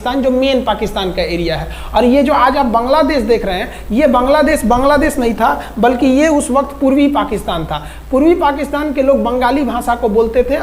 पाकिस्तान जो मेन पाकिस्तान का एरिया है। और ये जो आज आप बांग्लादेश देख रहे हैं, ये बांग्लादेश नहीं था, बल्कि ये उस वक्त पूर्वी पाकिस्तान था। पूर्वी पाकिस्तान के लोग बंगाली भाषा को बोलते थे।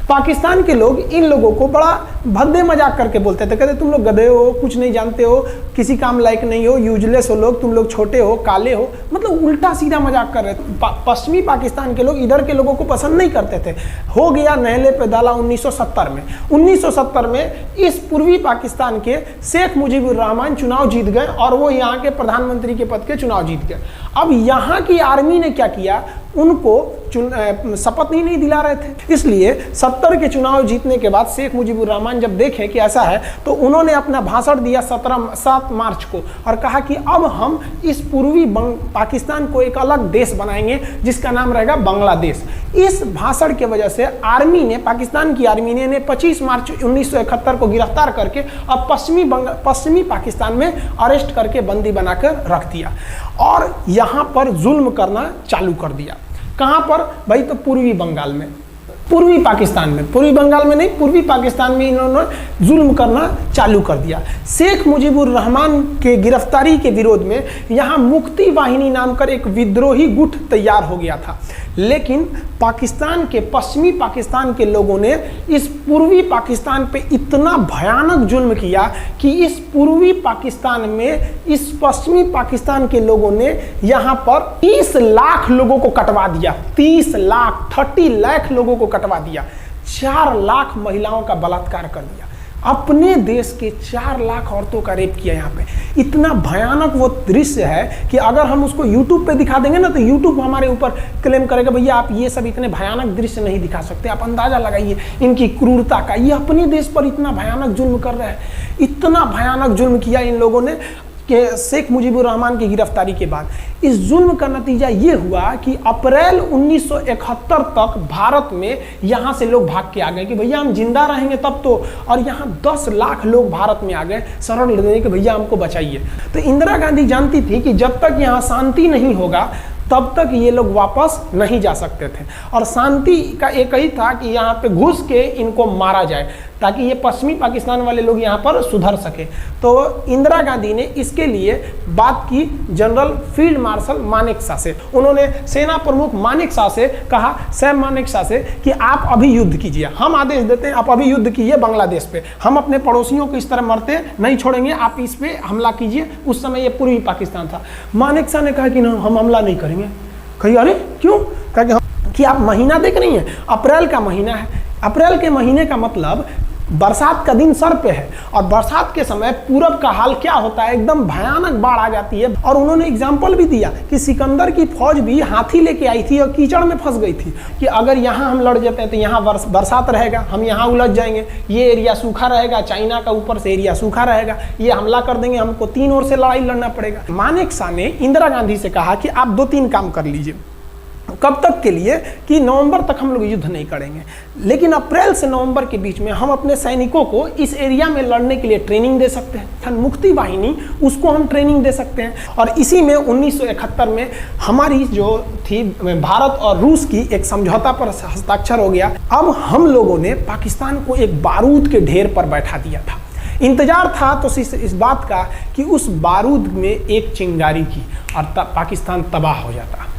पाकिस्तान के लोग इन लोगों को बड़ा भद्दे मजाक करके बोलते थे, कहते तुम लोग गधे हो, कुछ नहीं जानते हो, किसी काम लायक नहीं हो, यूजलेस हो लोग, तुम लोग छोटे हो, काले हो, मतलब उल्टा सीधा मजाक कर रहे थे। पश्चिमी पाकिस्तान के लोग इधर के लोगों को पसंद नहीं करते थे। हो गया नहले पे दाला 1970 में। 1970 में इस पूर्वी पाकिस्तान के शेख मुजीबुर रहमान चुनाव जीत गए और वो यहाँ के प्रधानमंत्री के पद के चुनाव जीत गए। अब यहाँ की आर्मी ने क्या किया, उनको शपथ ही नहीं दिला रहे थे। इसलिए 70 के चुनाव जीतने के बाद शेख मुजीबुर रहमान जब देखे कि ऐसा है, तो उन्होंने अपना भाषण दिया 7 मार्च को और कहा कि अब हम इस पूर्वी पाकिस्तान को एक अलग देश बनाएंगे जिसका नाम रहेगा बांग्लादेश। इस भाषण की वजह से आर्मी ने, पाकिस्तान की आर्मी ने 25 मार्च 1971 को गिरफ्तार करके अब पश्चिमी पाकिस्तान में अरेस्ट करके बंदी बनाकर रख दिया और यहाँ पर जुल्म करना चालू कर दिया। कहाँ पर भाई? तो पूर्वी बंगाल में, पूर्वी पाकिस्तान में, पूर्वी बंगाल में नहीं, पूर्वी पाकिस्तान में इन्होंने जुल्म करना चालू कर दिया। शेख मुजीबुर रहमान के गिरफ्तारी के विरोध में यहाँ मुक्ति वाहिनी नाम कर एक विद्रोही गुट तैयार हो गया था। लेकिन पाकिस्तान के, पश्चिमी पाकिस्तान के लोगों ने इस पूर्वी पाकिस्तान पे इतना भयानक जुल्म किया कि इस पूर्वी पाकिस्तान में, इस पश्चिमी पाकिस्तान के लोगों ने यहाँ पर 30 लाख लोगों को कटवा दिया। 30 लाख लोगों को कटवा दिया। 4 लाख महिलाओं का बलात्कार कर दिया। अपने देश के 4 लाख औरतों का रेप किया यहाँ पे। इतना भयानक वो दृश्य है कि अगर हम उसको YouTube पे दिखा देंगे ना, तो YouTube हमारे ऊपर क्लेम करेगा, भैया आप ये सब इतने भयानक दृश्य नहीं दिखा सकते। आप अंदाजा लगाइए इनकी क्रूरता का। ये अपने देश पर इतना भयानक जुल्म कर रहे हैं। इतना भयानक जुल्म किया इन लोगों ने कि शेख मुजीबुर रहमान की गिरफ्तारी के बाद इस जुल्म का नतीजा ये हुआ कि अप्रैल 1971 तक भारत में यहाँ से लोग भाग के आ गए कि भैया हम जिंदा रहेंगे तब तो। और यहाँ 10 लाख लोग भारत में आ गए शरण लेने कि भैया हमको बचाइए। तो इंदिरा गांधी जानती थी कि जब तक यहाँ शांति नहीं होगा तब तक ये लोग वापस नहीं जा सकते थे। और शांति का एक ही था कि यहाँ पे घुस के इनको मारा जाए ताकि ये पश्चिमी पाकिस्तान वाले लोग यहाँ पर सुधर सके। तो इंदिरा गांधी ने इसके लिए बात की जनरल फील्ड मार्शल मानेकशॉ से। उन्होंने सेना प्रमुख मानेकशॉ से कहा, सैम मानेकशॉ से, कि आप अभी युद्ध कीजिए, हम आदेश देते हैं, आप अभी युद्ध कीजिए बांग्लादेश पे। हम अपने पड़ोसियों को इस तरह मरते नहीं छोड़ेंगे, आप इस पे हमला कीजिए। उस समय ये पूर्वी पाकिस्तान था। मानेकशॉ ने कहा कि ना, हम हमला नहीं करेंगे। कही अरे क्यों? कहा कि आप महीना देख रही हैं, अप्रैल का महीना है। अप्रैल के महीने का मतलब बरसात का दिन सर पे है और बरसात के समय पूरब का हाल क्या होता है, एकदम भयानक बाढ़ आ जाती है। और उन्होंने एग्जाम्पल भी दिया कि सिकंदर की फौज भी हाथी लेके आई थी और कीचड़ में फंस गई थी कि अगर यहाँ हम लड़ जाते हैं तो यहाँ बरसात रहेगा, हम यहाँ उलझ जाएंगे, ये एरिया सूखा रहेगा, चाइना का ऊपर से एरिया सूखा रहेगा, ये हमला कर देंगे, हमको 3 ओर से लड़ाई लड़ना पड़ेगा। मानेकशॉ ने इंदिरा गांधी से कहा कि आप 2-3 काम कर लीजिए। कब तक के लिए? कि नवंबर तक हम लोग युद्ध नहीं करेंगे, लेकिन अप्रैल से नवंबर के बीच में हम अपने सैनिकों को इस एरिया में लड़ने के लिए ट्रेनिंग दे सकते हैं। मुक्ति वाहिनी, उसको हम ट्रेनिंग दे सकते हैं। और इसी में 1971 में हमारी जो थी भारत और रूस की एक समझौता पर हस्ताक्षर हो गया। अब हम लोगों ने पाकिस्तान को एक बारूद के ढेर पर बैठा दिया था। इंतजार था तो इस बात का कि उस बारूद में एक चिंगारी की और पाकिस्तान तबाह हो जाता।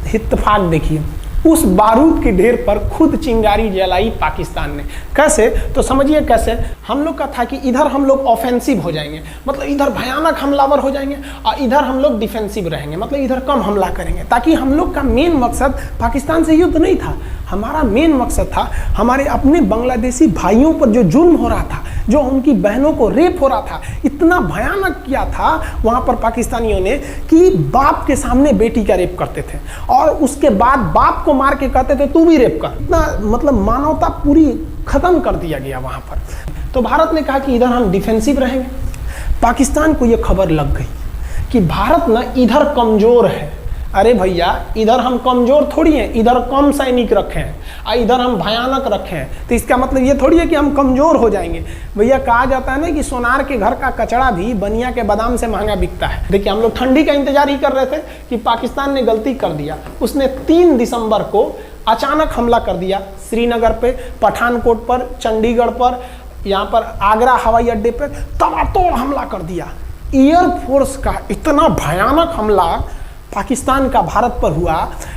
इत्तेफाक देखिए, उस बारूद के ढेर पर खुद चिंगारी जलाई पाकिस्तान ने। कैसे? तो समझिए कैसे। हम लोग का था कि इधर हम लोग ऑफेंसिव हो जाएंगे, मतलब इधर भयानक हमलावर हो जाएंगे, और इधर हम लोग डिफेंसिव रहेंगे, मतलब इधर कम हमला करेंगे, ताकि हम लोग का मेन मकसद पाकिस्तान से युद्ध नहीं था। हमारा मेन मकसद था हमारे अपने बांग्लादेशी भाइयों पर जो जुल्म हो रहा था, जो उनकी बहनों को रेप हो रहा था, इतना भयानक किया था वहाँ पर पाकिस्तानियों ने कि बाप के सामने बेटी का रेप करते थे और उसके बाद बाप को मार के कहते थे तू भी रेप कर। इतना मतलब मानवता पूरी खत्म कर दिया गया वहाँ पर। तो भारत ने कहा कि इधर हम डिफेंसिव रहेंगे। पाकिस्तान को ये खबर लग गई कि भारत ना इधर कमज़ोर है। अरे भैया, इधर हम कमज़ोर थोड़ी हैं, इधर कम सैनिक रखे हैं और इधर हम भयानक रखे हैं, तो इसका मतलब ये थोड़ी है कि हम कमज़ोर हो जाएंगे। भैया कहा जाता है ना कि सोनार के घर का कचड़ा भी बनिया के बादाम से महंगा बिकता है। देखिए, हम लोग ठंडी का इंतजार ही कर रहे थे कि पाकिस्तान ने गलती कर दिया। उसने 3 दिसंबर को अचानक हमला कर दिया श्रीनगर पे, पठानकोट पर, चंडीगढ़ पर, यहाँ पर आगरा हवाई अड्डे पर तबातोड़ हमला कर दिया। एयरफोर्स का इतना भयानक हमला पाकिस्तान का भारत पर हुआ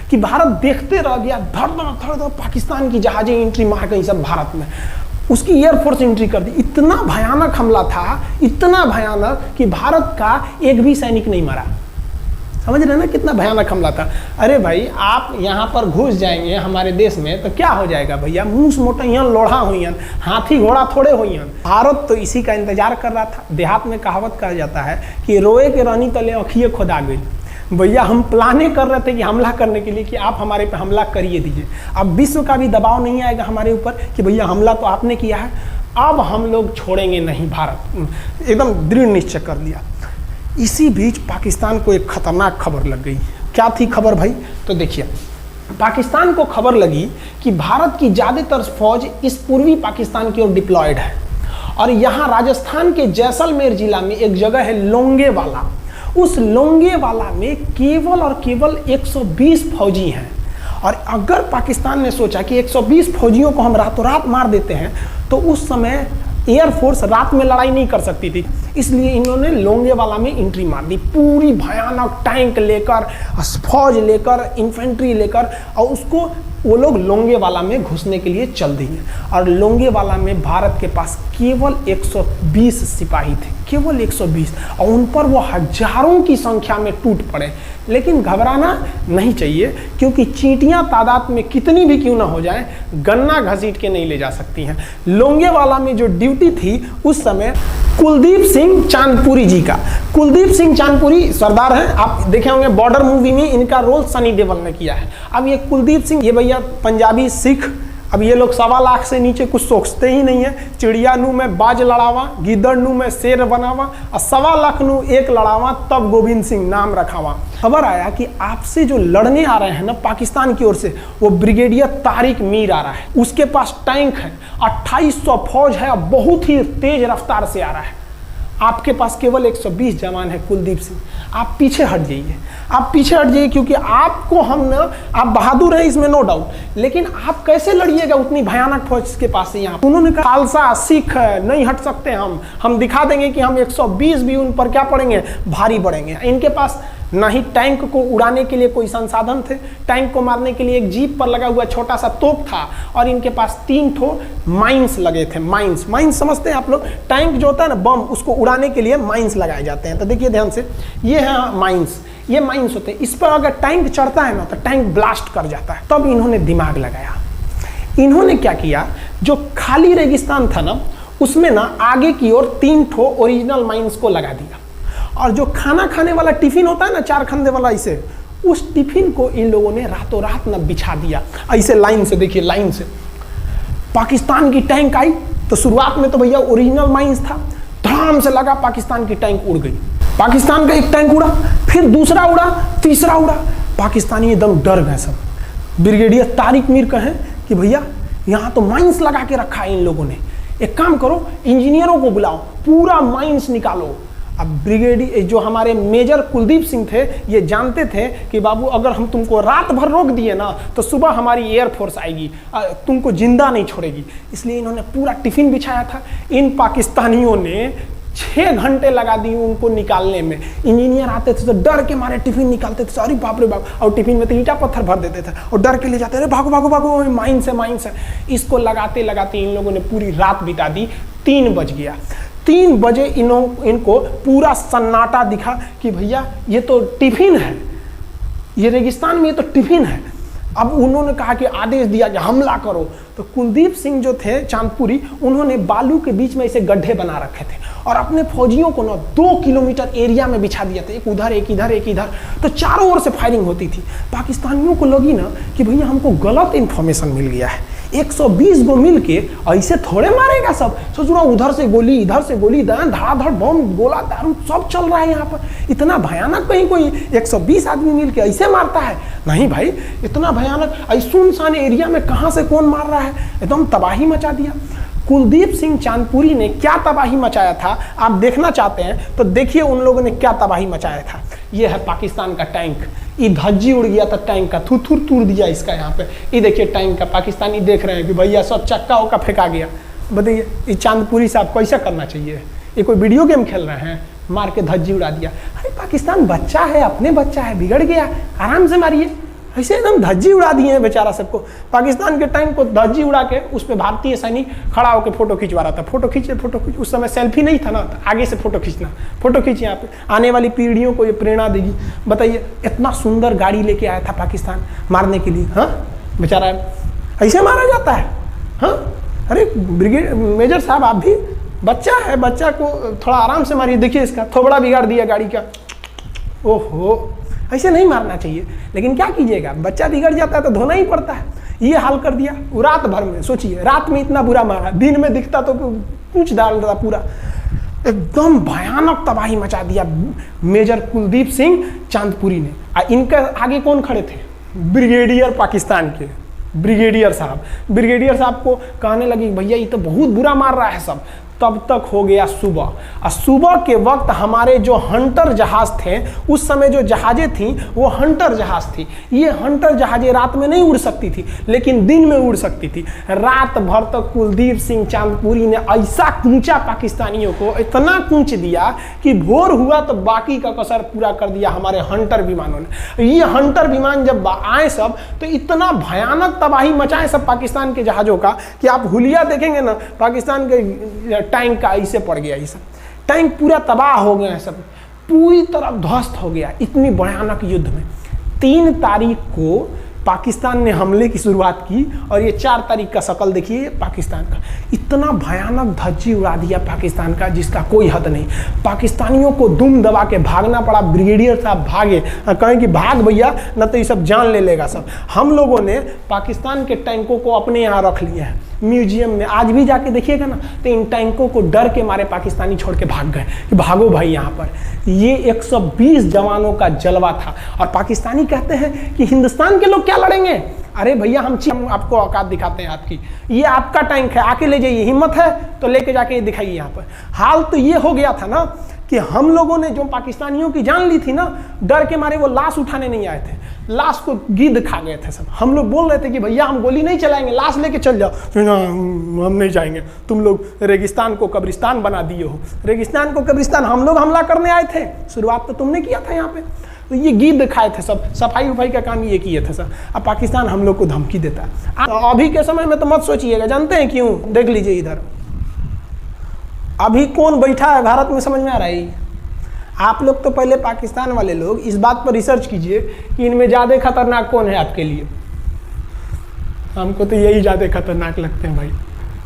कि भारत देखते रह गया। धड़ धड़ पाकिस्तान की जहाजें एंट्री मार गई सब भारत में, उसकी एयरफोर्स एंट्री कर दी। इतना भयानक हमला था, इतना भयानक कि भारत का एक भी सैनिक नहीं मरा। समझ रहे ना कितना भयानक हमला था। अरे भाई आप यहाँ पर घुस जाएंगे हमारे देश में तो क्या हो जाएगा भैया, मूस मोटैया लोढ़ा हुईन, हाथी घोड़ा थोड़े हुईन। भारत तो इसी का इंतजार कर रहा था। देहात में कहावत कहा जाता है कि रोए के रानी तले अखिए खुदा गई। भैया हम प्लाने कर रहे थे कि हमला करने के लिए कि आप हमारे पे हमला करिए दीजिए। अब विश्व का भी दबाव नहीं आएगा हमारे ऊपर कि भैया हमला तो आपने किया है, अब हम लोग छोड़ेंगे नहीं। भारत एकदम दृढ़ निश्चय कर लिया। इसी बीच पाकिस्तान को एक खतरनाक खबर लग गई। क्या थी खबर भाई? तो देखिए, पाकिस्तान को खबर लगी कि भारत की ज़्यादातर फौज इस पूर्वी पाकिस्तान की ओर डिप्लॉयड है और यहाँ राजस्थान के जैसलमेर जिला में एक जगह है लोंगेवाला। उस लोंगेवाला में केवल और केवल 120 फौजी हैं। और अगर पाकिस्तान ने सोचा कि 120 फौजियों को हम रातों रात मार देते हैं तो उस समय एयरफोर्स रात में लड़ाई नहीं कर सकती थी, इसलिए इन्होंने लोंगेवाला में एंट्री मार दी। पूरी भयानक टैंक लेकर, फौज लेकर, इन्फेंट्री लेकर, और उसको वो लोग लोंगेवाला में घुसने के लिए चल दिए। और लोंगेवाला में भारत के पास केवल 120 सिपाही थे, केवल 120, और उन पर वो हजारों की संख्या में टूट पड़े। लेकिन घबराना नहीं चाहिए, क्योंकि चींटियां तादाद में कितनी भी क्यों ना हो जाए, गन्ना घसीट के नहीं ले जा सकती हैं। लोंगेवाला में जो ड्यूटी थी उस समय कुलदीप सिंह चांदपुरी जी का। कुलदीप सिंह चांदपुरी सरदार हैं, आप देखे होंगे बॉर्डर मूवी में इनका रोल सनी देओल ने किया है। अब ये कुलदीप सिंह, ये भैया पंजाबी सिख, अब ये लोग 1.25 लाख से नीचे कुछ सोचते ही नहीं है। चिड़िया नू में बाज लड़ावा, गिदड़ नू में शेर बनावा, और 1.25 लाख नू एक लड़ावा, तब गोविंद सिंह नाम रखावा। खबर आया कि आपसे जो लड़ने आ रहे हैं ना पाकिस्तान की ओर से, वो ब्रिगेडियर तारिक मीर आ रहा है। उसके पास टैंक है, 2800 फौज है, बहुत ही तेज रफ्तार से आ रहा है। आपके पास केवल 120 जवान है कुलदीप सिंह, आप पीछे हट जाइए, आप पीछे हट जाइए, क्योंकि आपको हम ना, आप बहादुर हैं इसमें नो डाउट, लेकिन आप कैसे लड़िएगा उतनी भयानक फौज के पास से। यहाँ उन्होंने कहा खालसा सिख नहीं हट सकते, हम दिखा देंगे कि हम 120 भी उन पर क्या पड़ेंगे, भारी पड़ेंगे। इनके पास ना ही टैंक को उड़ाने के लिए कोई संसाधन थे, टैंक को मारने के लिए एक जीप पर लगा हुआ छोटा सा तोप था, और इनके पास 3 ठो माइंस लगे थे। माइंस समझते हैं आप लोग, टैंक जो होता है ना बम, उसको उड़ाने के लिए माइंस लगाए जाते हैं। तो देखिए ध्यान से, ये है माइंस, ये माइंस होते हैं। इस पर अगर टैंक चढ़ता है ना तो टैंक ब्लास्ट कर जाता है। तब इन्होंने दिमाग लगाया, इन्होंने क्या किया, जो खाली रेगिस्तान था ना उसमें ना आगे की ओर 3 ठो ओरिजिनल माइंस को लगा दिया, और जो खाना खाने वाला टिफिन होता है ना 4 खंदे वाला, इसे, उस टिफिन को इन लोगों ने रातों रात ना बिछा दिया ऐसे लाइन से। देखिए लाइन से पाकिस्तान की टैंक आई तो शुरुआत में तो भैया ओरिजिनल माइंस था, धड़ाम से लगा, पाकिस्तान की टैंक उड़ गई। पाकिस्तान का एक टैंक उड़ा, फिर दूसरा उड़ा, तीसरा उड़ा, पाकिस्तानी एकदम डर गए सब। ब्रिगेडियर तारिक मीर कहें कि भैया यहाँ तो माइंस लगा के रखा है इन लोगों ने, एक काम करो इंजीनियरों को बुलाओ, पूरा माइंस निकालो। अब ब्रिगेडियर जो हमारे मेजर कुलदीप सिंह थे, ये जानते थे कि बाबू अगर हम तुमको रात भर रोक दिए ना तो सुबह हमारी एयरफोर्स आएगी, तुमको जिंदा नहीं छोड़ेगी। इसलिए इन्होंने पूरा टिफिन बिछाया था। इन पाकिस्तानियों ने 6 घंटे लगा दिए उनको निकालने में। इंजीनियर आते थे तो डर के मारे टिफिन निकालते थे, अरे बाप रे बाप, और टिफिन में तो ईंटा पत्थर भर देते थे और डर के ले जाते, अरे भागो भागो भागो, माइंस है। इसको लगाते लगाते इन लोगों ने पूरी रात बिता दी। 3 बज गया, 3 बजे इनको पूरा सन्नाटा दिखा कि भैया ये तो टिफिन है, ये रेगिस्तान में ये तो टिफिन है। अब उन्होंने कहा कि आदेश दिया कि हमला करो। तो कुलदीप सिंह जो थे चांदपुरी, उन्होंने बालू के बीच में ऐसे गड्ढे बना रखे थे और अपने फौजियों को ना 2 किलोमीटर एरिया में बिछा दिया था, एक उधर एक इधर एक इधर। तो चारों ओर से फायरिंग होती थी। पाकिस्तानियों को लगी ना कि भैया हमको गलत इंफॉर्मेशन मिल गया है, 120 को मिल के ऐसे थोड़े मारेगा सब। सोच रहा उधर से गोली, इधर से गोली, धड़ाधड़ बम, गोला दारू सब चल रहा है यहाँ पर। इतना भयानक कहीं कोई 120 आदमी मिल के ऐसे मारता है? नहीं भाई, इतना भयानक सुनसान एरिया में कहाँ से कौन मार रहा है, एकदम तबाही मचा दिया। कुलदीप सिंह चांदपुरी ने क्या तबाही मचाया था आप देखना चाहते हैं तो देखिए उन लोगों ने क्या तबाही मचाया था। ये है पाकिस्तान का टैंक, ये धज्जी उड़ गया था टैंक का, थुथुर तूर दिया इसका यहाँ पे। ये देखिए टैंक का, पाकिस्तानी देख रहे हैं कि भैया सब चक्का उक्का फेंका गया। बताइए ये चांदपुरी साहब को ऐसा करना चाहिए? ये कोई वीडियो गेम खेल रहे हैं, मार के धज्जी उड़ा दिया। अरे पाकिस्तान बच्चा है, अपने बच्चा है, बिगड़ गया, आराम से मारिए। ऐसे एकदम धज्जी उड़ा दिए हैं बेचारा सबको। पाकिस्तान के टैंक को धज्जी उड़ा के उस पर भारतीय सैनिक खड़ा होकर फोटो खिंचवा रहा था। फोटो खींचे, उस समय सेल्फी नहीं था ना, तो आगे से फोटो खींचना, फोटो खींचे। यहाँ पे आने वाली पीढ़ियों को ये प्रेरणा देगी। बताइए इतना सुंदर गाड़ी लेके आया था पाकिस्तान मारने के लिए, हाँ बेचारा ऐसे मारा जाता है? हाँ अरे ब्रिगेड मेजर साहब आप भी बच्चा है, बच्चा को थोड़ा आराम से मारिए। देखिए इसका थोबड़ा बिगाड़ दिया गाड़ी का। ओहो, ऐसे नहीं मारना चाहिए, लेकिन क्या कीजिएगा, बच्चा बिगड़ जाता है तो धोना ही पड़ता है। ये हाल कर दिया रात भर में। सोचिए रात में इतना बुरा मारा, दिन में दिखता तो पूछ डाल रहा पूरा। एकदम भयानक तबाही मचा दिया मेजर कुलदीप सिंह चांदपुरी ने। इनके आगे कौन खड़े थे? ब्रिगेडियर पाकिस्तान के ब्रिगेडियर साहब को कहने लगी भैया ये तो बहुत बुरा मार रहा है सब। तब तक हो गया सुबह, और सुबह के वक्त हमारे जो हंटर जहाज थे, उस समय जो जहाजें थी वो हंटर जहाज थी। ये हंटर जहाजें रात में नहीं उड़ सकती थी, लेकिन दिन में उड़ सकती थी। रात भर तक कुलदीप सिंह चांदपुरी ने ऐसा कूचा पाकिस्तानियों को, इतना कूच दिया कि भोर हुआ तो बाकी का कसर पूरा कर दिया हमारे हंटर विमानों ने। ये हंटर विमान जब आए सब तो इतना भयानक तबाही मचाए सब पाकिस्तान के जहाज़ों का कि आप हुलिया देखेंगे ना, पाकिस्तान के टैंक का ऐसे पड़ गया। ये सब टैंक पूरा तबाह हो गया है, सब पूरी तरह ध्वस्त हो गया इतनी भयानक युद्ध में। 3 तारीख को पाकिस्तान ने हमले की शुरुआत की और ये 4 तारीख का शकल देखिए पाकिस्तान का। इतना भयानक धज्जी उड़ा दिया पाकिस्तान का जिसका कोई हद नहीं। पाकिस्तानियों को दुम दबा के भागना पड़ा। ब्रिगेडियर साहब भागे, कहें कि भाग भैया न तो ये सब जान ले लेगा सब। हम लोगों ने पाकिस्तान के टैंकों को अपने यहाँ रख लिया है म्यूजियम में। आज भी जाके देखिएगा ना तो इन टैंकों को डर के मारे पाकिस्तानी छोड़ के भाग गए कि भागो भाई यहाँ पर। ये 120 जवानों का जलवा था। और पाकिस्तानी कहते हैं कि हिंदुस्तान के लोग क्या लड़ेंगे? अरे भैया हम आपको औकात दिखाते हैं आपकी, ये आपका टैंक है, आके ले जाइए, हिम्मत है तो लेके जाके दिखाइए यहाँ पर। हाल तो ये हो गया था ना कि हम लोगों ने जो पाकिस्तानियों की जान ली थी ना, डर के मारे वो लाश उठाने नहीं आए थे, लाश को गिद्ध खा गए थे सब। हम लोग बोल रहे थे कि भैया हम गोली नहीं चलाएंगे, लाश लेके चल जाओ। हम नहीं जाएंगे, तुम लोग रेगिस्तान को कब्रिस्तान बना दिए हो। रेगिस्तान को कब्रिस्तान हम लोग हमला करने आए थे, शुरुआत तो तुमने किया था यहाँ पे। तो ये गिद्ध खाए थे सब, सफाई उफाई का काम ये किए थे सब। अब पाकिस्तान हम लोग को धमकी देता है। अभी के समय में तो मत सोचिएगा, जानते हैं क्यों? देख लीजिए इधर अभी कौन बैठा है भारत में, समझ में आ रहा है? आप लोग तो पहले पाकिस्तान वाले लोग इस बात पर रिसर्च कीजिए कि इनमें ज़्यादा खतरनाक कौन है आपके लिए। हमको तो यही ज़्यादा खतरनाक लगते हैं भाई,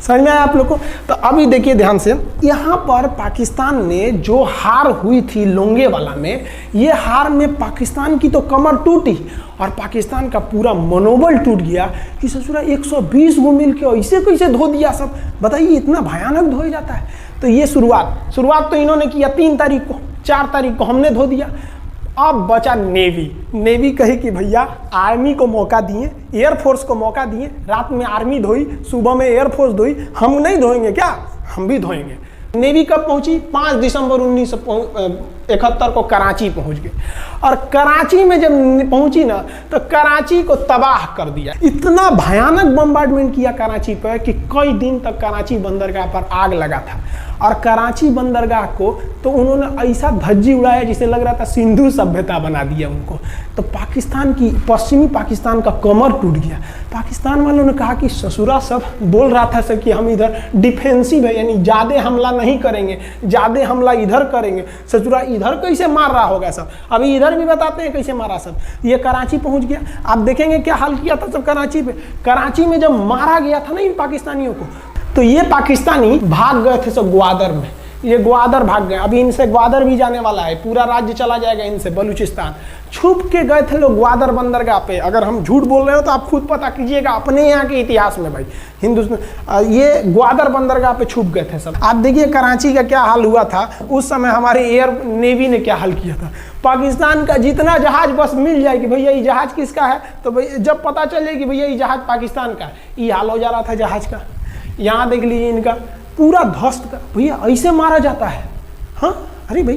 समझ में आया आप लोग को? तो अभी देखिए ध्यान से, यहाँ पर पाकिस्तान ने जो हार हुई थी लोंगेवाला में, ये हार में पाकिस्तान की तो कमर टूटी और पाकिस्तान का पूरा मनोबल टूट गया कि ससुरा 120 को मिल के ऐसे कैसे धो दिया सब। बताइए इतना भयानक धोया जाता है। तो ये शुरुआत तो इन्होंने किया 3 तारीख को, 4 तारीख को हमने धो दिया। अब बचा नेवी कही कि भैया आर्मी को मौका दिए, एयरफोर्स को मौका दिए। रात में आर्मी धोई, सुबह में एयरफोर्स धोई, हम नहीं धोएंगे क्या? हम भी धोएंगे। नेवी कब पहुंची? 5 दिसंबर 1971 को कराची पहुंच गई। और कराची में जब पहुंची ना तो कराची को तबाह कर दिया। इतना भयानक बम्बार्डमेंट किया कराची पर कि कई दिन तक कराची बंदरगाह पर आग लगा था। और कराची बंदरगाह को तो उन्होंने ऐसा धज्जी उड़ाया जिसे लग रहा था सिंधु सभ्यता बना दिया उनको। तो पाकिस्तान की, पश्चिमी पाकिस्तान का कमर टूट गया। पाकिस्तान वालों ने कहा कि ससुरा सब बोल रहा था सर कि हम इधर डिफेंसिव है, यानी ज़्यादा हमला नहीं करेंगे, ज़्यादा हमला इधर करेंगे। ससुरा इधर कैसे मार रहा होगा सब, अभी इधर भी बताते हैं कैसे मारा सब। ये कराची पहुंच गया। आप देखेंगे क्या हाल किया था सब कराची पे। कराची में जब मारा गया था ना इन पाकिस्तानियों को, तो ये पाकिस्तानी भाग गए थे सब ग्वादर में। ये ग्वादर भाग गए। अभी इनसे ग्वादर भी जाने वाला है, पूरा राज्य चला जाएगा इनसे, बलूचिस्तान। छुप के गए थे लोग ग्वादर बंदरगाह पे। अगर हम झूठ बोल रहे हो तो आप खुद पता कीजिएगा अपने यहाँ के इतिहास में भाई। हिंदुस्तान ये ग्वादर बंदरगाह पे छुप गए थे सब। आप देखिए कराची का क्या हाल हुआ था उस समय। हमारे एयर नेवी ने क्या हाल किया था। पाकिस्तान का जितना जहाज बस मिल जाए कि भैया ये जहाज किसका है, तो भैया जब पता चले कि भैया ये जहाज पाकिस्तान का है, ये हाल हो जा रहा था जहाज का। यहाँ देख लीजिए इनका पूरा ध्वस्त का। भैया ऐसे मारा जाता है? हाँ, अरे भाई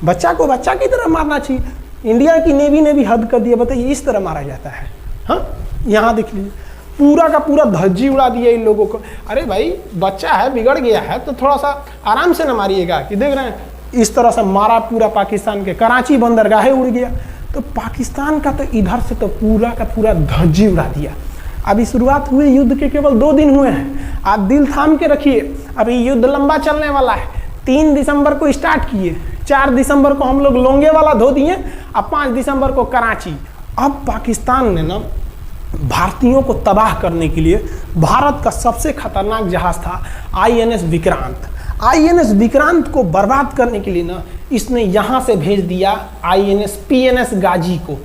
बच्चा को बच्चा की तरह मारना चाहिए। इंडिया की नेवी ने भी हद कर दिया। बताइए इस तरह मारा जाता है? हाँ, यहाँ देख लीजिए पूरा का पूरा धज्जी उड़ा दिया इन लोगों को। अरे भाई बच्चा है, बिगड़ गया है तो थोड़ा सा आराम से न मारिएगा, कि देख रहे हैं इस तरह से मारा पूरा पाकिस्तान के, कराची बंदरगाह उड़ गया। तो पाकिस्तान का तो इधर से तो पूरा का पूरा धज्जी उड़ा दिया। अभी शुरुआत हुए युद्ध के केवल 2 दिन हुए हैं, आप दिल थाम के रखिए, अभी युद्ध लंबा चलने वाला है। 3 दिसंबर को स्टार्ट किए, 4 दिसंबर को हम लोग लोंगे वाला धो दिए, अब 5 दिसंबर को कराची। अब पाकिस्तान ने ना भारतीयों को तबाह करने के लिए भारत का सबसे खतरनाक जहाज था INS विक्रांत। INS विक्रांत को बर्बाद करने के लिए ना इसने यहाँ से भेज दिया INS PNS गाजी को।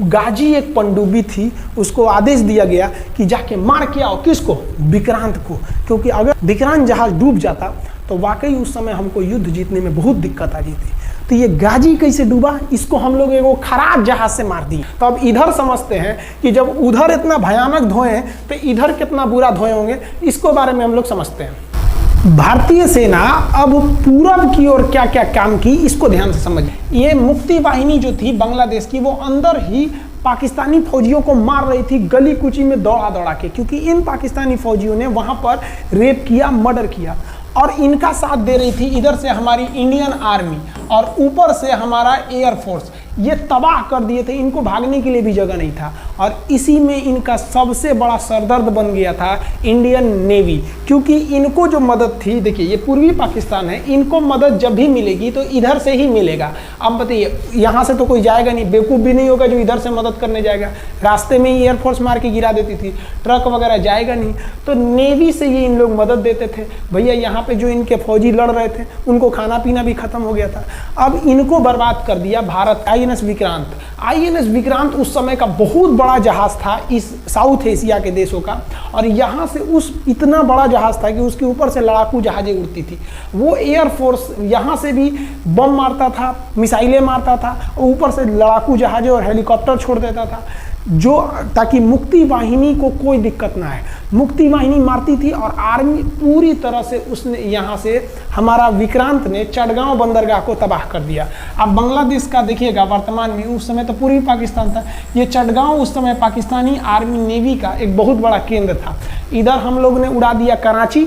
गाजी एक पनडुब्बी थी, उसको आदेश दिया गया कि जाके मार के आओ, किसको? विक्रांत को, क्योंकि अगर विक्रांत जहाज डूब जाता तो वाकई उस समय हमको युद्ध जीतने में बहुत दिक्कत आ जाती। तो ये गाजी कैसे डूबा, इसको हम लोग एगो खराब जहाज से मार दिए। तो अब इधर समझते हैं कि जब उधर इतना भयानक धोए तो इधर कितना बुरा धोए होंगे, इसको बारे में हम लोग समझते हैं। भारतीय सेना अब पूरब की ओर क्या क्या काम की, इसको ध्यान से समझिए। ये मुक्ति वाहिनी जो थी बांग्लादेश की, वो अंदर ही पाकिस्तानी फौजियों को मार रही थी गली कुची में दौड़ा दौड़ा के, क्योंकि इन पाकिस्तानी फौजियों ने वहां पर रेप किया, मर्डर किया, और इनका साथ दे रही थी इधर से हमारी इंडियन आर्मी और ऊपर से हमारा एयरफोर्स। ये तबाह कर दिए थे, इनको भागने के लिए भी जगह नहीं था। और इसी में इनका सबसे बड़ा सरदर्द बन गया था इंडियन नेवी, क्योंकि इनको जो मदद थी, देखिए ये पूर्वी पाकिस्तान है, इनको मदद जब भी मिलेगी तो इधर से ही मिलेगा। अब बताइए, यहाँ से तो कोई जाएगा नहीं, बेवकूफ़ भी नहीं होगा जो इधर से मदद करने जाएगा। रास्ते में ही एयरफोर्स मार के गिरा देती थी, ट्रक वगैरह जाएगा नहीं, तो नेवी से ही इन लोग मदद देते थे। भैया यहाँ पे जो इनके फौजी लड़ रहे थे उनको खाना पीना भी खत्म हो गया था। अब इनको बर्बाद कर दिया भारत। INS विक्रांत, INS विक्रांत उस समय का बहुत बड़ा जहाज था इस साउथ एशिया के देशों का, और यहाँ से उस इतना बड़ा जहाज था कि उसके ऊपर से लड़ाकू जहाजें उड़ती थी। वो एयरफोर्स यहाँ से भी बम मारता था, मिसाइलें मारता था, ऊपर से लड़ाकू जहाजें और हेलीकॉप्टर छोड़ देता था, जो ताकि मुक्ति वाहिनी को कोई दिक्कत ना है। मुक्ति वाहिनी मारती थी और आर्मी पूरी तरह से उसने यहाँ से हमारा विक्रांत ने चटगांव बंदरगाह को तबाह कर दिया। अब बांग्लादेश का देखिएगा वर्तमान में, उस समय तो पूर्वी पाकिस्तान था, ये चटगांव उस समय पाकिस्तानी आर्मी नेवी का एक बहुत बड़ा केंद्र था। इधर हम लोग ने उड़ा दिया कराची,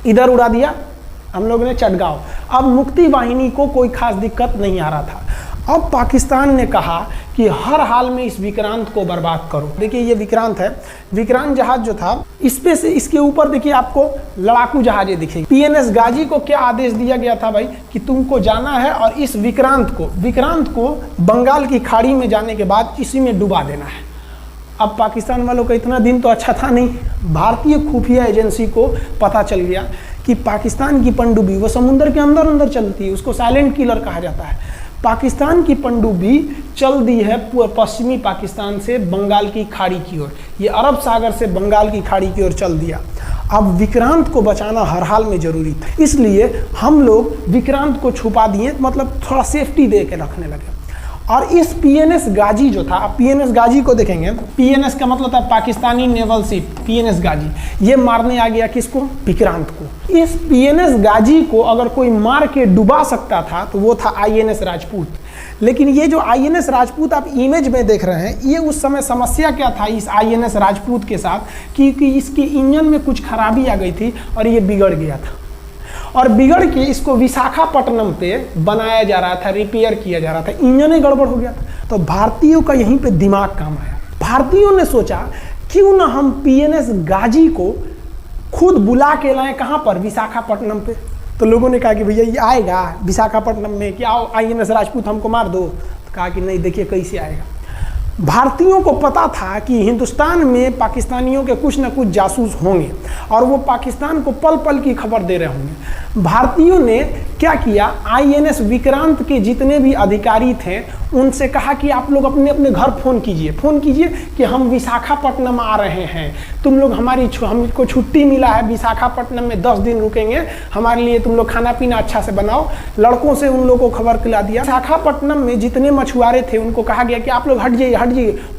इधर उड़ा दिया हम लोग ने चटगांव। अब मुक्ति वाहिनी को कोई खास दिक्कत नहीं आ रहा था। अब पाकिस्तान ने कहा कि हर हाल में इस विक्रांत को बर्बाद करो। देखिए ये विक्रांत है, विक्रांत जहाज जो था, इस पे से इसके ऊपर देखिए आपको लड़ाकू जहाजें दिखेगी। PNS गाजी को क्या आदेश दिया गया था भाई, कि तुमको जाना है और इस विक्रांत को बंगाल की खाड़ी में जाने के बाद इसी में डुबा देना है। अब पाकिस्तान वालों का इतना दिन तो अच्छा था नहीं, भारतीय खुफिया एजेंसी को पता चल गया कि पाकिस्तान की पनडुब्बी वो समुद्र के अंदर अंदर चलती है, उसको साइलेंट किलर कहा जाता है। पाकिस्तान की पनडुब्बी चल दी है पश्चिमी पाकिस्तान से बंगाल की खाड़ी की ओर, ये अरब सागर से बंगाल की खाड़ी की ओर चल दिया। अब विक्रांत को बचाना हर हाल में जरूरी था, इसलिए हम लोग विक्रांत को छुपा दिए, मतलब थोड़ा सेफ्टी दे के रखने लगे। और इस PNS गाजी जो था, PNS गाजी को देखेंगे, PNS का मतलब था पाकिस्तानी नेवल शिप, PNS गाजी, ये मारने आ गया किसको? विक्रांत को। इस PNS गाजी को अगर कोई मार के डुबा सकता था तो वो था INS राजपूत। लेकिन ये जो INS राजपूत आप इमेज में देख रहे हैं, ये उस समय समस्या क्या था इस INS राजपूत के साथ, क्योंकि इसके इंजन में कुछ खराबी आ गई थी और ये बिगड़ गया था, और बिगड़ के इसको विशाखापट्टनम पे बनाया जा रहा था, रिपेयर किया जा रहा था, इंजन ही गड़बड़ हो गया था। तो भारतीयों का यहीं पे दिमाग काम आया। भारतीयों ने सोचा क्यों ना हम PNS गाजी को खुद बुला के लाएं, कहाँ पर? विशाखापट्टनम पे। तो लोगों ने कहा कि भैया ये आएगा विशाखापट्टनम में, कि आओ INS राजपूत हमको मार दो। तो कहा कि नहीं, देखिए कैसे आएगा। भारतीयों को पता था कि हिंदुस्तान में पाकिस्तानियों के कुछ न कुछ जासूस होंगे और वो पाकिस्तान को पल पल की खबर दे रहे होंगे। भारतीयों ने क्या किया, INS विक्रांत के जितने भी अधिकारी थे उनसे कहा कि आप लोग अपने अपने घर फ़ोन कीजिए कि हम विशाखापट्टनम आ रहे हैं, तुम लोग हमको छुट्टी मिला है, विशाखापट्टनम में 10 दिन रुकेंगे, हमारे लिए तुम लोग खाना पीना अच्छा से बनाओ। लड़कों से उन लोगों को खबर खिला दिया। विशाखापट्टनम में जितने मछुआरे थे उनको कहा गया कि आप लोग हट जाइए,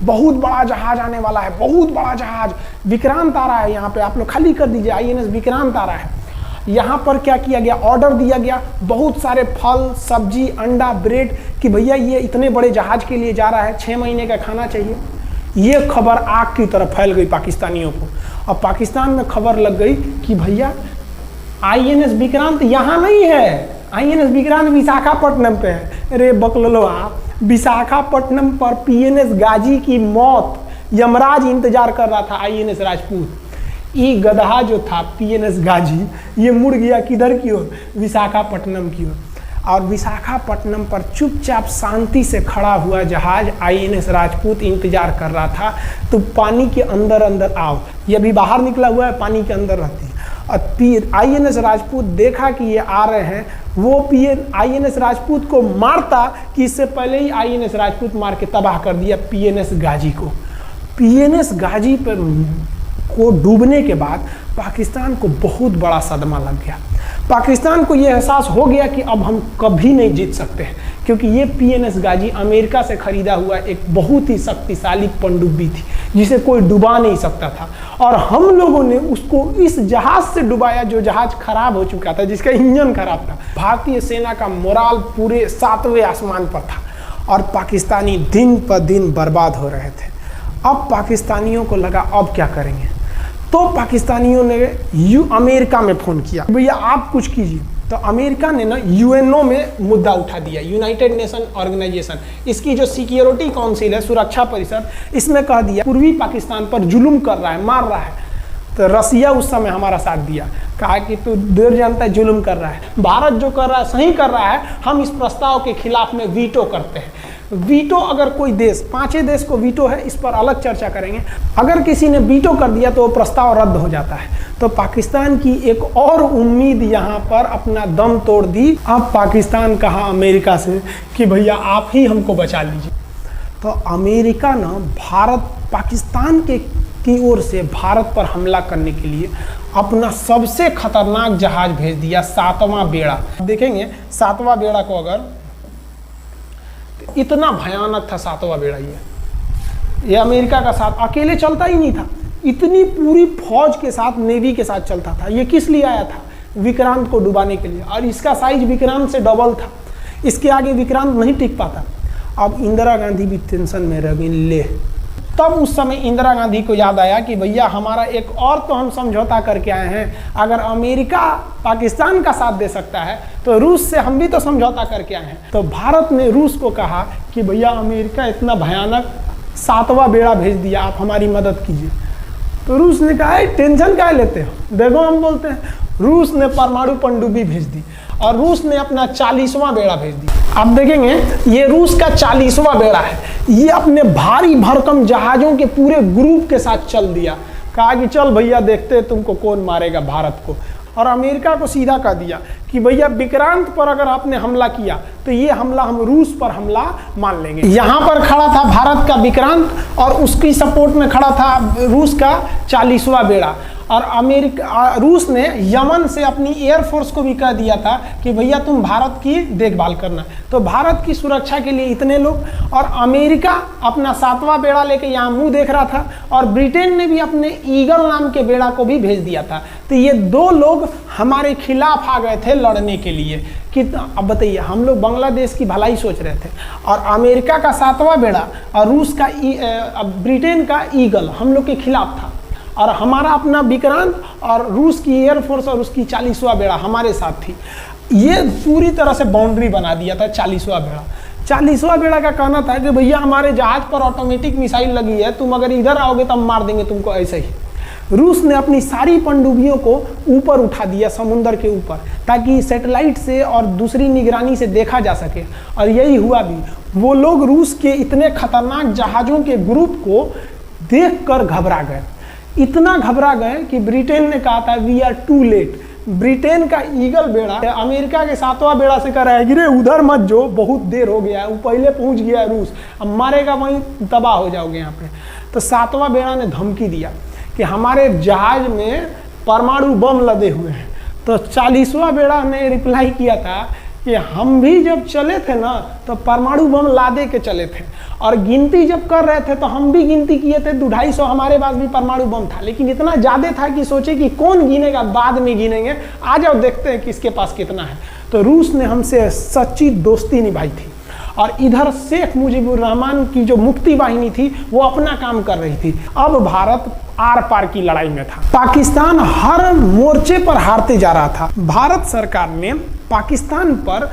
बहुत बड़ा जहाज आने वाला है, बहुत बड़ा जहाज विक्रांत आ रहा है, यहाँ पे आप लोग खाली कर दीजिए, INS विक्रांत आ रहा है। यहाँ पर क्या किया गया, ऑर्डर दिया गया, बहुत सारे फल सब्जी अंडा ब्रेड, कि भैया ये इतने बड़े जहाज के लिए जा रहा है, 6 महीने का खाना चाहिए। ये खबर आग की तरह फैल गई पाकिस्तानियों को, और पाकिस्तान में खबर लग गई कि भैया INS विक्रांत यहाँ नहीं है, INS विक्रांत विशाखापट्टनम पे है। अरे बकलोलवा, विशाखापट्टनम पर PNS गाजी की मौत यमराज इंतजार कर रहा था INS राजपूत। ये गधा जो था PNS गाजी, ये मुड़ गया किधर की ओर, विशाखापट्टनम की ओर। और विशाखापट्टनम पर चुपचाप शांति से खड़ा हुआ जहाज INS राजपूत इंतजार कर रहा था, तो पानी के अंदर अंदर आओ, ये भी बाहर निकला हुआ है, पानी के अंदर रहती है। और INS राजपूत देखा कि ये आ रहे हैं, वो INS राजपूत को मारता कि इससे पहले ही INS राजपूत मार के तबाह कर दिया PNS गाजी को। PNS गाजी पर को डूबने के बाद पाकिस्तान को बहुत बड़ा सदमा लग गया। पाकिस्तान को ये एहसास हो गया कि अब हम कभी नहीं जीत सकते हैं, क्योंकि ये PNS गाजी अमेरिका से खरीदा हुआ एक बहुत ही शक्तिशाली पनडुब्बी थी जिसे कोई डुबा नहीं सकता था, और हम लोगों ने उसको इस जहाज से डुबाया जो जहाज खराब हो चुका था, जिसका इंजन खराब था। भारतीय सेना का मोराल पूरे 7वें आसमान पर था और पाकिस्तानी दिन पर दिन बर्बाद हो रहे थे। अब पाकिस्तानियों को लगा अब क्या करेंगे, तो पाकिस्तानियों ने अमेरिका में फ़ोन किया, भैया आप कुछ कीजिए। तो अमेरिका ने ना UNO में मुद्दा उठा दिया, यूनाइटेड नेशन ऑर्गेनाइजेशन, इसकी जो सिक्योरिटी काउंसिल है, सुरक्षा परिषद, इसमें कह दिया पूर्वी पाकिस्तान पर जुल्म कर रहा है, मार रहा है। तो रसिया उस समय हमारा साथ दिया, कहा कि तू देर जानता है जुल्म कर रहा है, भारत जो कर रहा है सही कर रहा है, हम इस प्रस्ताव के खिलाफ में वीटो करते हैं। वीटो अगर कोई देश, 5 देश को वीटो है, इस पर अलग चर्चा करेंगे, अगर किसी ने वीटो कर दिया तो वो प्रस्ताव रद्द हो जाता है। तो पाकिस्तान की एक और उम्मीद यहाँ पर अपना दम तोड़ दी। अब पाकिस्तान कहा अमेरिका से कि भैया आप ही हमको बचा लीजिए। तो अमेरिका ना भारत, पाकिस्तान की ओर से भारत पर हमला करने के लिए अपना सबसे खतरनाक जहाज भेज दिया, 7वां बेड़ा। देखेंगे 7वां बेड़ा को, अगर इतना भयानक था 7वां बेड़ा, ये अमेरिका का साथ अकेले चलता ही नहीं था, इतनी पूरी फौज के साथ, नेवी के साथ चलता था। ये किस लिए आया था, विक्रांत को डुबाने के लिए, और इसका साइज विक्रांत से डबल था, इसके आगे विक्रांत नहीं टिक पाता। अब इंदिरा गांधी भी टेंशन में रह गई ले। तब उस समय इंदिरा गांधी को याद आया कि भैया हमारा एक और तो हम समझौता करके आए हैं, अगर अमेरिका पाकिस्तान का साथ दे सकता है तो रूस से हम भी तो समझौता करके आए हैं। तो भारत ने रूस को कहा कि भैया अमेरिका इतना भयानक 7वां बेड़ा भेज दिया, आप हमारी मदद कीजिए। तो रूस ने कहा टेंशन क्या लेते हो, देखो हम बोलते हैं। रूस ने परमाणु पनडुब्बी भेज दी और रूस ने अपना 40वां बेड़ा भेज दिया। आप देखेंगे ये रूस का 40वां बेड़ा है, ये अपने भारी भरकम जहाजों के पूरे ग्रुप के साथ चल दिया, कहा कि चल भैया देखते हैं तुमको कौन मारेगा भारत को। और अमेरिका को सीधा कह दिया कि भैया विक्रांत पर अगर आपने हमला किया तो ये हमला हम रूस पर हमला मान लेंगे। यहाँ पर खड़ा था भारत का विक्रांत और उसकी सपोर्ट में खड़ा था रूस का 40वां बेड़ा। और रूस ने यमन से अपनी एयरफोर्स को भी कह दिया था कि भैया तुम भारत की देखभाल करना। तो भारत की सुरक्षा के लिए इतने लोग, और अमेरिका अपना 7वां बेड़ा लेके यहाँ मुंह देख रहा था, और ब्रिटेन ने भी अपने ईगल नाम के बेड़ा को भी भेज दिया था। तो ये 2 लोग हमारे खिलाफ आ गए थे लड़ने के लिए कि अब बताइए, हम लोग बांग्लादेश की भलाई सोच रहे थे, और अमेरिका का 7वां बेड़ा और रूस का ब्रिटेन का ईगल हम लोग के खिलाफ था, और हमारा अपना विक्रांत और रूस की एयरफोर्स और उसकी 40वां बेड़ा हमारे साथ थी। ये पूरी तरह से बाउंड्री बना दिया था 40वां बेड़ा। 40वां बेड़ा का कहना था कि भैया हमारे जहाज पर ऑटोमेटिक मिसाइल लगी है, तुम अगर इधर आओगे तो हम मार देंगे तुमको ऐसे ही। रूस ने अपनी सारी पनडुब्बियों को ऊपर उठा दिया समुद्र के ऊपर, ताकि सैटेलाइट से और दूसरी निगरानी से देखा जा सके, और यही हुआ भी। वो लोग रूस के इतने खतरनाक जहाज़ों के ग्रुप को देखकर घबरा गए, इतना घबरा गए कि ब्रिटेन ने कहा था we are too late. Britain का ईगल बेड़ा अमेरिका के 7वां बेड़ा से कह रहा है कि रे उधर मत जो, बहुत देर हो गया है, वो पहले पहुंच गया है रूस, अब मारेगा वहीं तबाह हो जाओगे यहाँ पे। तो 7वां बेड़ा ने धमकी दिया कि हमारे जहाज में परमाणु बम लदे हुए हैं। तो 40वां बेड़ा ने रिप्लाई किया था कि हम भी जब चले थे ना तो परमाणु बम लादे के चले थे, और गिनती जब कर रहे थे तो हम भी गिनती किए थे, 250 हमारे पास भी परमाणु बम था, लेकिन इतना ज़्यादा था कि सोचे कि कौन गिनेगा, बाद में गिनेंगे, आ जाओ देखते हैं किसके पास कितना है। तो रूस ने हमसे सच्ची दोस्ती निभाई थी, और इधर शेख मुजीबुर रहमान की जो मुक्ति वाहिनी थी वो अपना काम कर रही थी। अब भारत आर पार की लड़ाई में था। पाकिस्तान हर मोर्चे पर हारते जा रहा था। भारत सरकार ने पाकिस्तान पर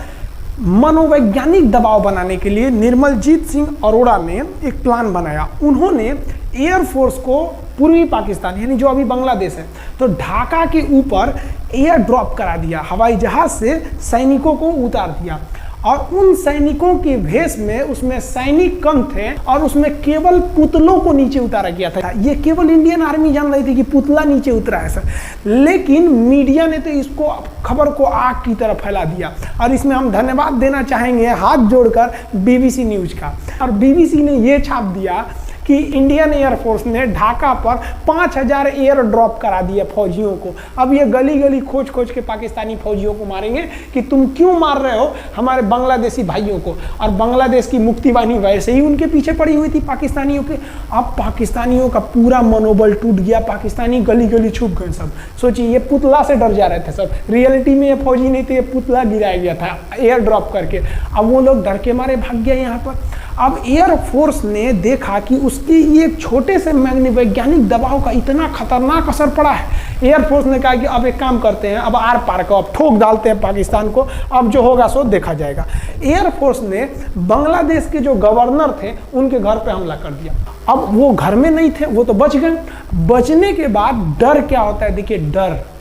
मनोवैज्ञानिक दबाव बनाने के लिए निर्मलजीत सिंह अरोड़ा ने एक प्लान बनाया। उन्होंने एयरफोर्स को पूर्वी पाकिस्तान यानी जो अभी बांग्लादेश है तो ढाका के ऊपर एयर ड्रॉप करा दिया, हवाई जहाज से सैनिकों को उतार दिया और उन सैनिकों के भेष में उसमें सैनिक कम थे और उसमें केवल पुतलों को नीचे उतारा गया था। ये केवल इंडियन आर्मी जान रही थी कि पुतला नीचे उतरा है सर, लेकिन मीडिया ने तो इसको खबर को आग की तरह फैला दिया। और इसमें हम धन्यवाद देना चाहेंगे हाथ जोड़कर BBC न्यूज का। और BBC ने ये छाप दिया कि इंडियन एयरफोर्स ने ढाका पर 5000 एयर ड्रॉप करा दिया फौजियों को। अब ये गली गली खोज खोज के पाकिस्तानी फौजियों को मारेंगे कि तुम क्यों मार रहे हो हमारे बांग्लादेशी भाइयों को। और बांग्लादेश की मुक्ति वाहिनी वैसे ही उनके पीछे पड़ी हुई थी पाकिस्तानियों के। अब पाकिस्तानियों का पूरा मनोबल टूट गया, पाकिस्तानी गली गली छुप गए सब। सोचिए ये पुतला से डर जा रहे थे सब, रियलिटी में ये फौजी नहीं थे, ये पुतला गिराया गया था एयर ड्रॉप करके। अब वो लोग डर के मारे भाग गए यहाँ पर। अब एयरफोर्स ने देखा कि उसकी एक छोटे से वैज्ञानिक दबाव का इतना खतरनाक असर पड़ा है। एयरफोर्स ने कहा कि अब एक काम करते हैं, अब आर पार को अब ठोक डालते हैं पाकिस्तान को, अब जो होगा सो देखा जाएगा। एयरफोर्स ने बांग्लादेश के जो गवर्नर थे उनके घर पे हमला कर दिया। अब वो घर में नहीं थे, वो तो बच गए। बचने के बाद डर क्या होता है, देखिए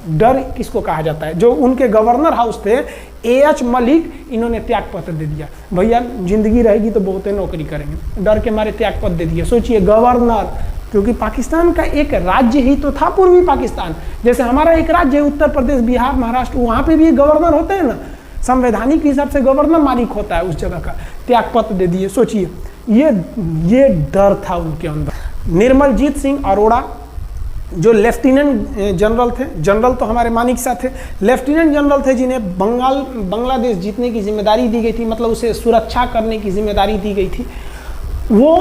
डर किसको कहा जाता है। जो उनके गवर्नर हाउस थे AH मलिक, इन्होंने त्याग पत्र दे दिया। भैया जिंदगी रहेगी तो बहुत नौकरी करेंगे, डर के मारे त्याग पत्र दे दिया। सोचिए गवर्नर, क्योंकि पाकिस्तान का एक राज्य ही तो था पूर्वी पाकिस्तान। जैसे हमारा एक राज्य है उत्तर प्रदेश, बिहार, महाराष्ट्र, वहाँ पे भी गवर्नर होते हैं ना, संवैधानिक हिसाब से गवर्नर मालिक होता है उस जगह का। त्याग पत्र दे दिए। सोचिए ये डर था उनके अंदर। निर्मलजीत सिंह अरोड़ा जो लेफ्टिनेंट जनरल थे, जनरल तो हमारे मानिक शाह थे, लेफ्टिनेंट जनरल थे जिन्हें बांग्लादेश जीतने की जिम्मेदारी दी गई थी, मतलब उसे सुरक्षा करने की जिम्मेदारी दी गई थी। वो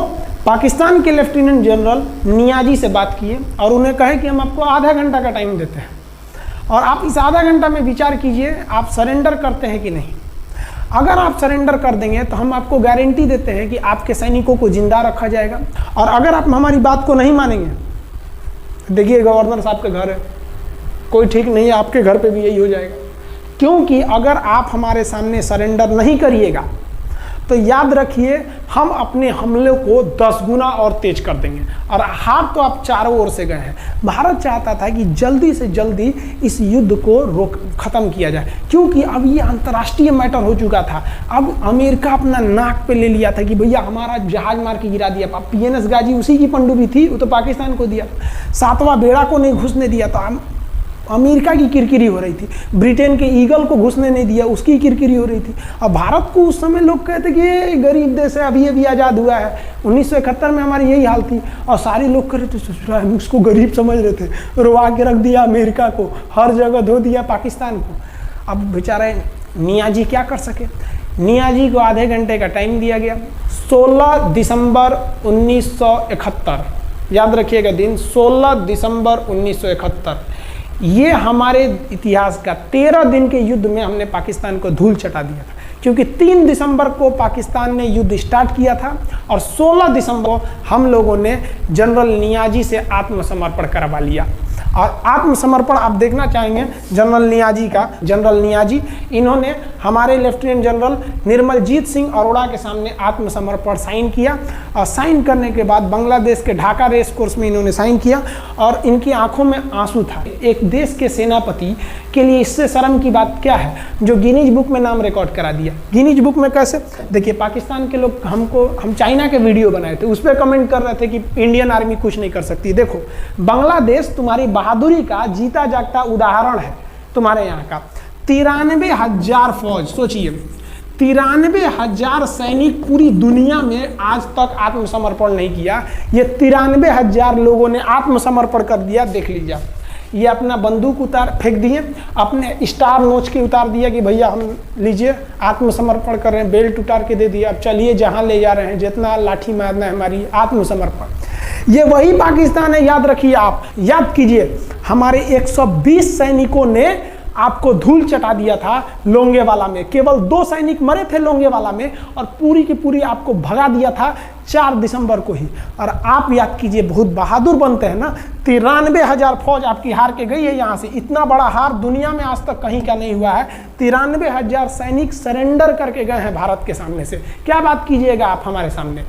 पाकिस्तान के लेफ्टिनेंट जनरल नियाजी से बात किए और उन्हें कहे कि हम आपको आधा घंटा का टाइम देते हैं और आप इस आधा घंटा में विचार कीजिए आप सरेंडर करते हैं कि नहीं। अगर आप सरेंडर कर देंगे तो हम आपको गारंटी देते हैं कि आपके सैनिकों को जिंदा रखा जाएगा, और अगर आप हमारी बात को नहीं मानेंगे, देखिए गवर्नर साहब के घर है, कोई ठीक नहीं है, आपके घर पे भी यही हो जाएगा। क्योंकि अगर आप हमारे सामने सरेंडर नहीं करिएगा तो याद रखिए हम अपने हमले को 10 गुना और तेज कर देंगे। और हार तो आप चारों ओर से गए हैं। भारत चाहता था कि जल्दी से जल्दी इस युद्ध को खत्म किया जाए, क्योंकि अब ये अंतर्राष्ट्रीय मैटर हो चुका था। अब अमेरिका अपना नाक पे ले लिया था कि भैया हमारा जहाज मार के गिरा दिया। अब PNS गाजी उसी की पनडुब्बी थी, वो तो पाकिस्तान को दिया। 7वां बेड़ा को नहीं घुसने दिया था, अमेरिका की किरकिरी हो रही थी। ब्रिटेन के ईगल को घुसने नहीं दिया, उसकी किरकिरी हो रही थी। अब भारत को उस समय लोग कहते कि ये गरीब देश है, अभी आज़ाद हुआ है। 1971 में हमारी यही हाल थी और सारे लोग कह रहे थे, हम उसको गरीब समझ रहे थे, रुआ के रख दिया अमेरिका को, हर जगह धो दिया पाकिस्तान को। अब बेचारे नियाजी क्या कर सके। नियाजी को आधे घंटे का टाइम दिया गया। 16 दिसंबर 1971, याद रखिएगा दिन, 16 दिसंबर 1971। ये हमारे इतिहास का 13 दिन के युद्ध में हमने पाकिस्तान को धूल चटा दिया था, क्योंकि 3 दिसंबर को पाकिस्तान ने युद्ध स्टार्ट किया था और 16 दिसंबर को हम लोगों ने जनरल नियाजी से आत्मसमर्पण करवा लिया। और आत्मसमर्पण आप देखना चाहेंगे जनरल नियाजी का। जनरल नियाजी इन्होंने हमारे लेफ्टिनेंट जनरल निर्मलजीत सिंह अरोड़ा के सामने आत्मसमर्पण साइन किया और साइन करने के बाद बांग्लादेश के ढाका रेस कोर्स में इन्होंने साइन किया और इनकी आंखों में आंसू था। एक देश के सेनापति के लिए इससे शर्म की बात क्या है, जो गिनीज बुक में नाम रिकॉर्ड करा दिया। गिनीज बुक में कैसे, देखिए पाकिस्तान के लोग हम चाइना के वीडियो बनाए थे, उस पर कमेंट कर रहे थे कि इंडियन आर्मी कुछ नहीं कर सकती। देखो बांग्लादेश तुम्हारी बहादुरी का जीता जागता उदाहरण है। तुम्हारे यहाँ का 93,000 फौज, सोचिए 93,000 सैनिक पूरी दुनिया में आज तक आत्मसमर्पण नहीं किया। ये 93,000 लोगों ने आत्मसमर्पण कर दिया। देख लीजिए, ये अपना बंदूक फेंक दिए, अपने स्टार नोच के उतार दिया कि भैया हम लीजिए आत्मसमर्पण कर रहे हैं, बेल्ट उतार के दे दिया, अब चलिए जहाँ ले जा रहे हैं, जितना लाठी मारना है हमारी, आत्मसमर्पण। ये वही पाकिस्तान है, याद रखिए, आप याद कीजिए, हमारे 120 सैनिकों ने आपको धूल चटा दिया था लोंगेवाला में। केवल 2 सैनिक मरे थे लोंगेवाला में और पूरी की पूरी आपको भगा दिया था 4 दिसंबर को ही। और आप याद कीजिए, बहुत बहादुर बनते हैं ना, 93,000 फौज आपकी हार के गई है यहाँ से। इतना बड़ा हार दुनिया में आज तक कहीं का नहीं हुआ है। 93,000 सैनिक सरेंडर करके गए हैं भारत के सामने से। क्या बात कीजिएगा आप हमारे सामने।